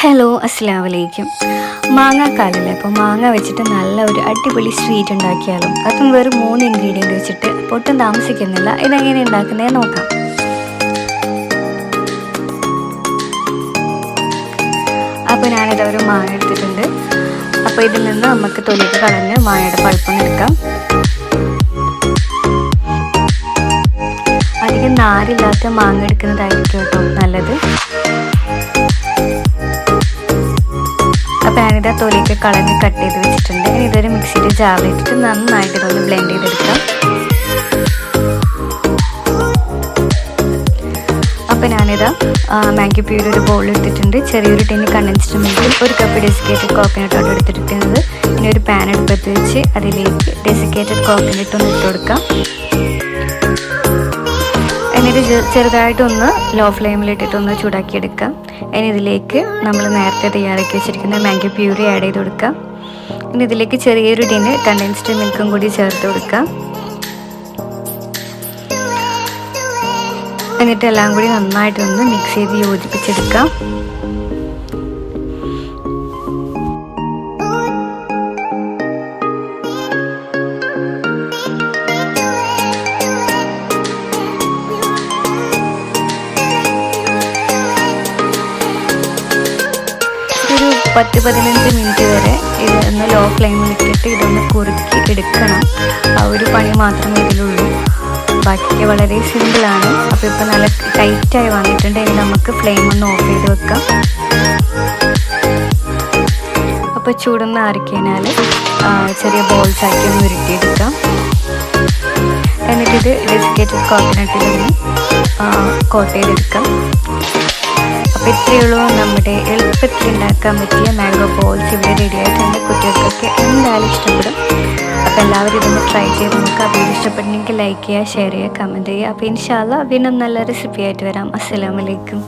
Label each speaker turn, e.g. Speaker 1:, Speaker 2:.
Speaker 1: Hello, അസ്സലാമു അലൈക്കും. മാങ്ങാക്കാലല്ലേ, അപ്പോൾ മാങ്ങ വെച്ചിട്ട് നല്ല ഒരു അടിപൊളി സ്വീറ്റ് ഉണ്ടാക്കിയാലും അതും വെറും 3 ഇൻഗ്രീഡിയൻറ്റ് വെച്ചിട്ട് ഒട്ടും താമസിക്കുന്നില്ല. ഇതെങ്ങനെ ഉണ്ടാക്കുന്നത് നോക്കാം. അപ്പോൾ ഞാനിത് ഒരു മാങ്ങ എടുത്തിട്ടുണ്ട്. അപ്പോൾ ഇതിൽ നിന്ന് നമുക്ക് തൊലിക്ക് കളഞ്ഞ് മാങ്ങയുടെ പൾപ്പൊന്ന് എടുക്കാം. അധികം നാരില്ലാത്ത മാങ്ങ എടുക്കുന്നതായിരിക്കും കേട്ടോ നല്ലത്. അപ്പോൾ ഞാനിത് തൊലിയൊക്കെ കളഞ്ഞ് കട്ട് ചെയ്ത് വെച്ചിട്ടുണ്ട്. ഇതൊരു മിക്സിയുടെ ജാറിലിട്ടിട്ട് നന്നായിട്ട് ഇതൊന്ന് ബ്ലെൻഡ് ചെയ്തെടുക്കാം. അപ്പോൾ ഞാനിത് മാഗി പ്യൂരി ഒരു ബൗളിൽ എടുത്തിട്ടുണ്ട്. ചെറിയൊരു ടിന്ന് കണ്ടൻസ്ഡ് മിൽക്കിൽ 1 കപ്പ് ഡെസിക്കേറ്റഡ് കോക്കനട്ടാണ് എടുത്തിരിക്കുന്നത്. ഇനി ഒരു പാൻ അടുപ്പത്ത് വെച്ച് അതിലേക്ക് ഡെസിക്കേറ്റഡ് കോക്കനട്ട് ഒന്ന് ഇട്ട് കൊടുക്കാം. എന്നിട്ട് ചെറുതായിട്ടൊന്ന് ലോ ഫ്ലെയിമിലിട്ടിട്ടൊന്ന് ചൂടാക്കിയെടുക്കാം. ഇനി ഇതിലേക്ക് നമ്മൾ നേരത്തെ തയ്യാറാക്കി വെച്ചിരിക്കുന്ന മാഗി പ്യൂരി ആഡ് ചെയ്ത് കൊടുക്കാം. ഇനി ഇതിലേക്ക് ചെറിയൊരു ടിന് കണ്ടൻസ്ഡ് മിൽക്കും കൂടി ചേർത്ത് കൊടുക്കാം. എന്നിട്ട് എല്ലാം കൂടി നന്നായിട്ടൊന്ന് മിക്സ് ചെയ്ത് യോജിപ്പിച്ചെടുക്കാം. ഒരു 10-15 മിനിറ്റ് വരെ ഇതൊന്ന് ലോ ഫ്ലെയിമിൽ ഇട്ടിട്ട് ഇതൊന്ന് കുറുക്കി എടുക്കണം. ആ ഒരു പണി മാത്രമേ ഇതിലുള്ളൂ. ബാക്കിയൊക്കെ വളരെ സിമ്പിളാണ്. അപ്പോൾ ഇപ്പോൾ നല്ല ടൈറ്റായി വന്നിട്ടുണ്ട്. ഇനി നമുക്ക് ഫ്ലെയിം ഒന്ന് ഓഫ് ചെയ്ത് വെക്കാം. അപ്പോൾ ചൂടൊന്ന് ആറിക്കഴിഞ്ഞാൽ ചെറിയ ബോൾസ് ആക്കി ഒന്ന് ഉരുട്ടിയെടുക്കാം. എന്നിട്ടിത് ഡെസിക്കേറ്റഡ് കോക്കനട്ടിലൊന്ന് കോട്ട് ചെയ്തെടുക്കാം. അപ്പോൾ ഇത്രയേ ഉള്ളൂ നമ്മുടെ എളുപ്പത്തിൽ ഉണ്ടാക്കാൻ പറ്റിയ മാംഗോ ബോൾസ് ഇവിടെ റെഡി ആയിട്ടുണ്ട്. കുട്ടികൾക്കൊക്കെ എന്തായാലും ഇഷ്ടപ്പെടും. അപ്പോൾ എല്ലാവരും ഇതൊന്ന് ട്രൈ ചെയ്ത് നോക്കുക. വീഡിയോ ഇഷ്ടപ്പെട്ടെങ്കിൽ ലൈക്ക് ചെയ്യുക, ഷെയർ ചെയ്യുക, കമൻറ്റ് ചെയ്യുക. അപ്പോൾ ഇൻഷാ അല്ലാഹ് വീണ്ടും നല്ല റെസിപ്പി ആയിട്ട് വരാം. അസ്സലാമു അലൈക്കും.